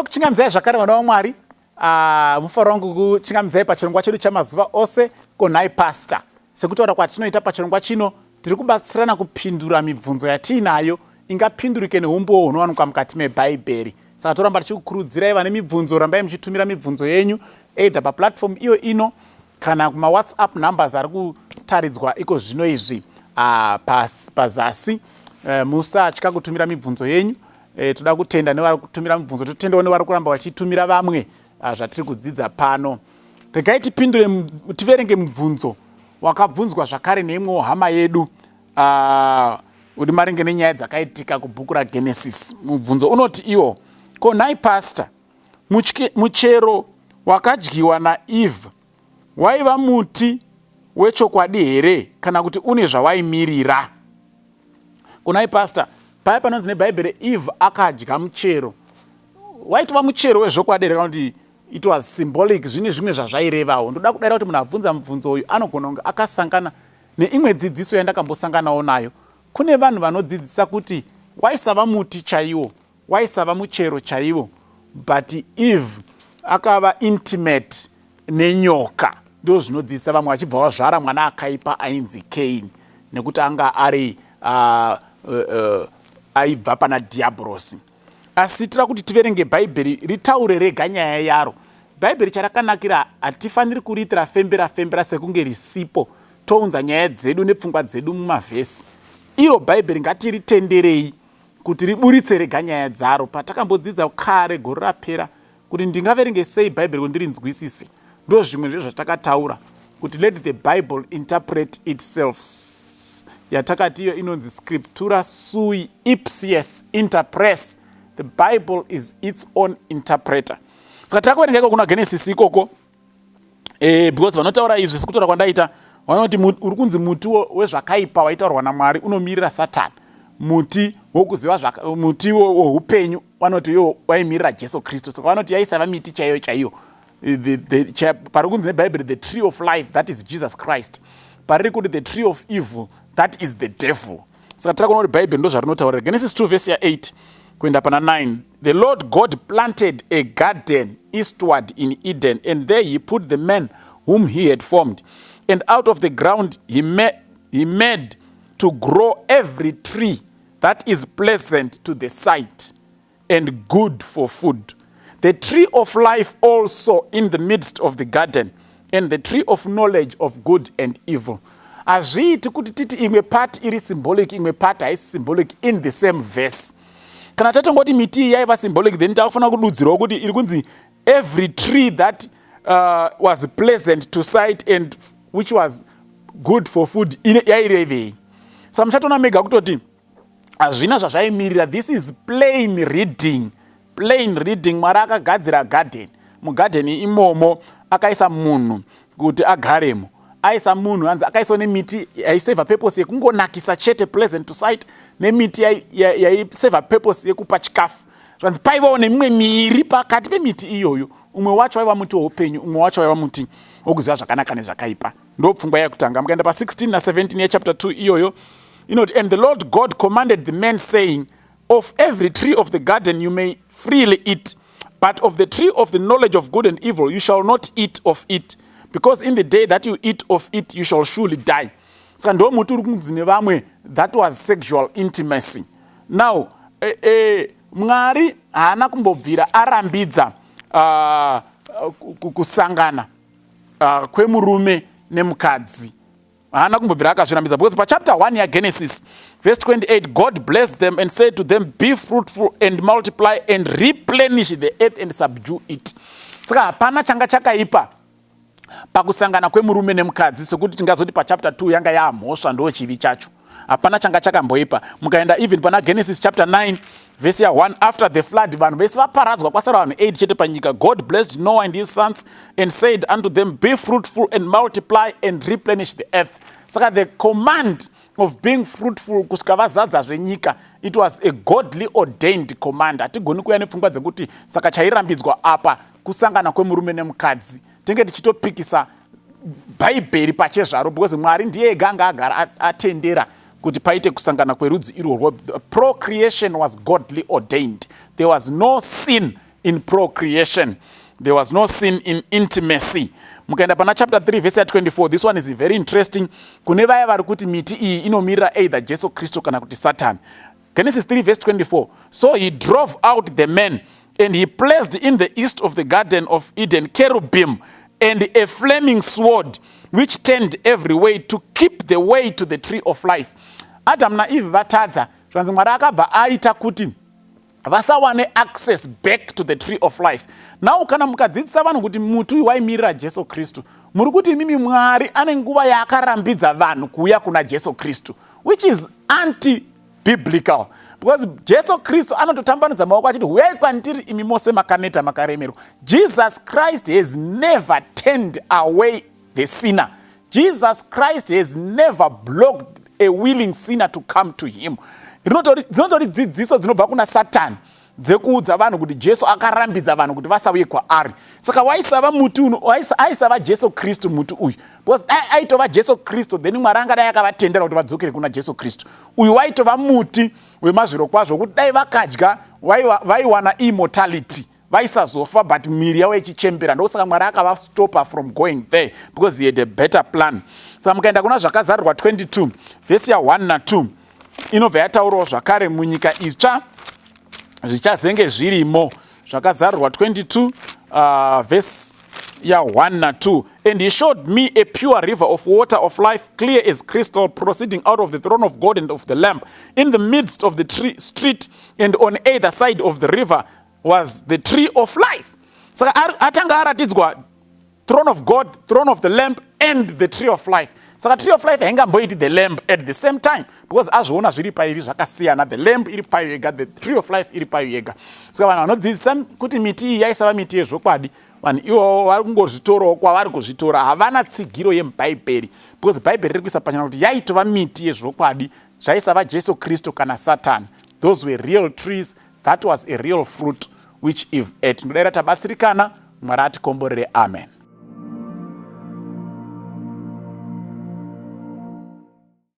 Tokuchingamdzai zvakare vana vaMwari. Mufaro wangu kuchingamdzai pachirongwa chedu chamazuva ose Ko Nhai Pastor. Sekutaura kwatinoita pachirongwa chino tiri kubatsirana kupindura mibvunzo yatiinayo ingapindurike neumbowo hunowanikwa mukati meBhaibheri. Saka toramba tichikukurudzirai vane mibvunzo, rambai muchitumira mibvunzo yenyu either paplatform iyo ino kana kuma WhatsApp numbers ari kutaridzwa iko zvino izvi pazasi. Musatya kutumira mibvunzo yenyu. Toda kutenda nevari kutumira mibvunzo, totendawo nevari kuramba vachitumira vamwe zvatiri kudzidza pano. Regai tipindure, tiverenge mibvunzo wakabvunzwa zvakare neimwewo hama yedu uri maringe nenyaya dzakaitika kubhuku raGenesis. Mubvunzo unoti iwo: Ko Nhai Pastor, muchero wakadyiwa naEve waiva muti wechokwadi here kana kuti une zvawaimirira? Ko Nhai Pastor, paya panonzi neBhaibheri Eve akadya muchero, waitova muchero wezvokwadi here kana kuti it was symbolic? Zvine zvimwe zvazvairevawo. Ndoda kudai kuti munhu abvunza mubvunzo uyu anogona kunge akasangana neimwe dzidziso yandakambosanganawo nayo. Kune vanhu vanodzidzisa kuti waisava muti chaiwo, waisava muchero chaiwo, but Eve akava intimate nenyoka. Ndo zvinodzidzisa vamwe vachibva vazvara mwana akaipa ainzi Cain, nekuti anga ari aibva pana Diablos. Asi tira kuti tiverenge Bhaibheri ritaure rega nyaya yaro. Bhaibheri charakanakira, hatifaniri kuriitira fembera sekunge risipo tounza nyaya dzedu nepfungwa dzedu mumavhesi. Iro Bhaibheri ngatiritenderei kuti riburitse rega nyaya dzaro. Patakambodzidza kare gore rapera kuti ndingaverenge sei Bhaibheri kuti ndirinzwisise, ndo zvimwe zvezvatakataura kuti let the Bible interpret itself. Yatakati iyo inonzi scriptura sui ipsius interpres. The Bible is its own interpreter. Saka takaverenga iko kuna Genesis ikoko, because vanotaura izvi sikutora kwandaita vanoti uri kunzi muti wezvakaipa waitaurwa naMwari unomirira Satani. Muti wokuziva muti wohupenyu vanoti iwo waimirira Jesu Kristu. Saka vanoti yaisava miti chaiyo. Pari kunzi neBhaibheri the tree of life, that is Jesus Christ. Pariri kuti the tree of evil, that is the devil. Saka takaona kuti Bhaibheri ndo zvarinotaurira. Genesis 2 verse 8 kuenda pana 9. The Lord God planted a garden eastward in Eden, and there he put the man whom he had formed. And out of the ground he made to grow every tree that is pleasant to the sight and good for food. The tree of life also in the midst of the garden, and the tree of knowledge of good and evil. Hazviiti kuti titi imwe part iri symbolic, imwe part haisi symbolic in the same verse. Kana tatongoti miti yaiva symbolic, then takufana kududzirawo kuti iri kunzi every tree that was pleasant to sight and which was good for food yairevei. Saka muchatona mega kutoti hazvina zvazvaimirira. This is plain reading. Mwari akagadzira garden. Mugadheni imomo akaisa munhu kuti agaremo. Aisa munhu anzi akaisawo nemiti yaiseva purpose yekungonakisa chete, pleasant to sight, nemiti yaiseva purpose yekupa chikafu. Zvanzi paivawo nemimwe miri pakati pemiti iyoyo. Umwe wacho waiva muti woupenyu, umwe wacho waiva muti wokuziva zvakanaka nezvakaipa. Ndo pfungwa yekutanga. Mukaenda pa16 na17 yechapter 2 iyoyo inoti, and the Lord God commanded the man saying, of every tree of the garden you may freely eat, but of the tree of the knowledge of good and evil you shall not eat of it, because in the day that you eat of it you shall surely die. Saka ndo muti uri kunzi nevamwe that was sexual intimacy. Now Mwari haana kumbobvira arambidza kusangana kwemurume nemukadzi. Haana kumbobvira akazvirambidza, because pachapter 1 yaGenesis verse 28 God blessed them and said to them, be fruitful and multiply and replenish the earth and subdue it. Saka hapana changa chakaipa pakusangana kwemurume nemukadzi sekuti tingazoti pachapter 2 yanga yaamhosva ndo chivi chacho. Hapana changa chakamboipa. Mukaenda even pana Genesis chapter 9 verse 1, after the flood vanhu vese vaparadzwa kwasara vanhu 8 chete panyika. God blessed Noah and his sons and said unto them, be fruitful and multiply and replenish the earth. Saka the command of being fruitful kusvika vazadza zvenyika, it was a godly ordained command. Hatigoni kuuya nepfungwa dzekuti saka chairambidzwa apa kusangana kwemurume nemukadzi. Tinge tichitopikisa Bhaibheri pachezvaro, because Mwari ndiye ega anga agara atendera kuti paite kusangana kwerudzi irworwo. Procreation was godly ordained. There was no sin in procreation. There was no sin in intimacy. Mukaenda pana chapter 3 verse 24, this one is very interesting. Kune vaya vari kuti miti iyi inomirira either Jesu Kristu kana kuti Satan. Genesis 3 verse 24. So he drove out the man, and he placed in the east of the garden of Eden cherubim and a flaming sword, which turned every way to keep the way to the tree of life. Adam na Eve vatadza, zvanzi Mwari akabva aita kuti vasawane access back to the tree of life. Now kana mukadzidzisa vanhu kuti muti uyu waimirira Jesu Kristu, muri kuti mimi Mwari ane nguva yaakarambidza vanhu kuuya kuna Jesu Kristu, which is anti-biblical. Because Jesu Kristu anototambanudza maoko achiti huyai kwandiri imi mose makaneta makaremerwa. Jesus Christ has never turned away the sinner. Jesus Christ has never blocked a willing sinner to come to him. Dzinotori dzidziso dzinobva kuna Satan dzekuudza vanhu kuti Jesu akarambidza vanhu kuti vasauye kwaari. Saka waisava muti uno, aisava Jesu Kristu muti uyu. Because aitova Jesu Kristu, then Mwari angadai akavatendera kuti vadzokere kuna Jesu Kristu. Uyu waitova muti wemazviro kwazvo kuti dai vakadya vaiwana immortality, vaisazofa, but miri yavo ichichembera. Ndosaka Mwari akavastopa from going there because he had a better plan. Saka mukaenda kuna zvakazarirwa 22 vhesi ya 1 na 2 inobva yataurawo zvakare munyika itsva zvichazenge zvirimo. Zvakazarirwa 22 vhesi ya 1 na 2. And he showed me a pure river of water of life, clear as crystal, proceeding out of the throne of God and of the Lamb. In the midst of the street, and on either side of the river was the tree of life. Saka atanga aratidzwa throne of God, throne of the Lamb, and the tree of life. Saka tree of life haingamboiti the lamb at the same time, because azviona zviri pairi zvakasiyana. The lamb iri payo yega, the tree of life iri payo yega. Saka vanhu vanodzidzisa kuti miti iyi yaisava miti yezvokwadi, vanhu ivo vari kungozvitorawo kwavari kuzvitora, havana tsigiro yemubhaibheri, because bhaibheri riri kuisa pachena kuti yaitova miti yezvokwadi, zvaisava Jesu Kristu kana Satan. Those were real trees, that was a real fruit which Eve ate. Ndodaira tabatsirikana, Mwari atikomborere. Amen.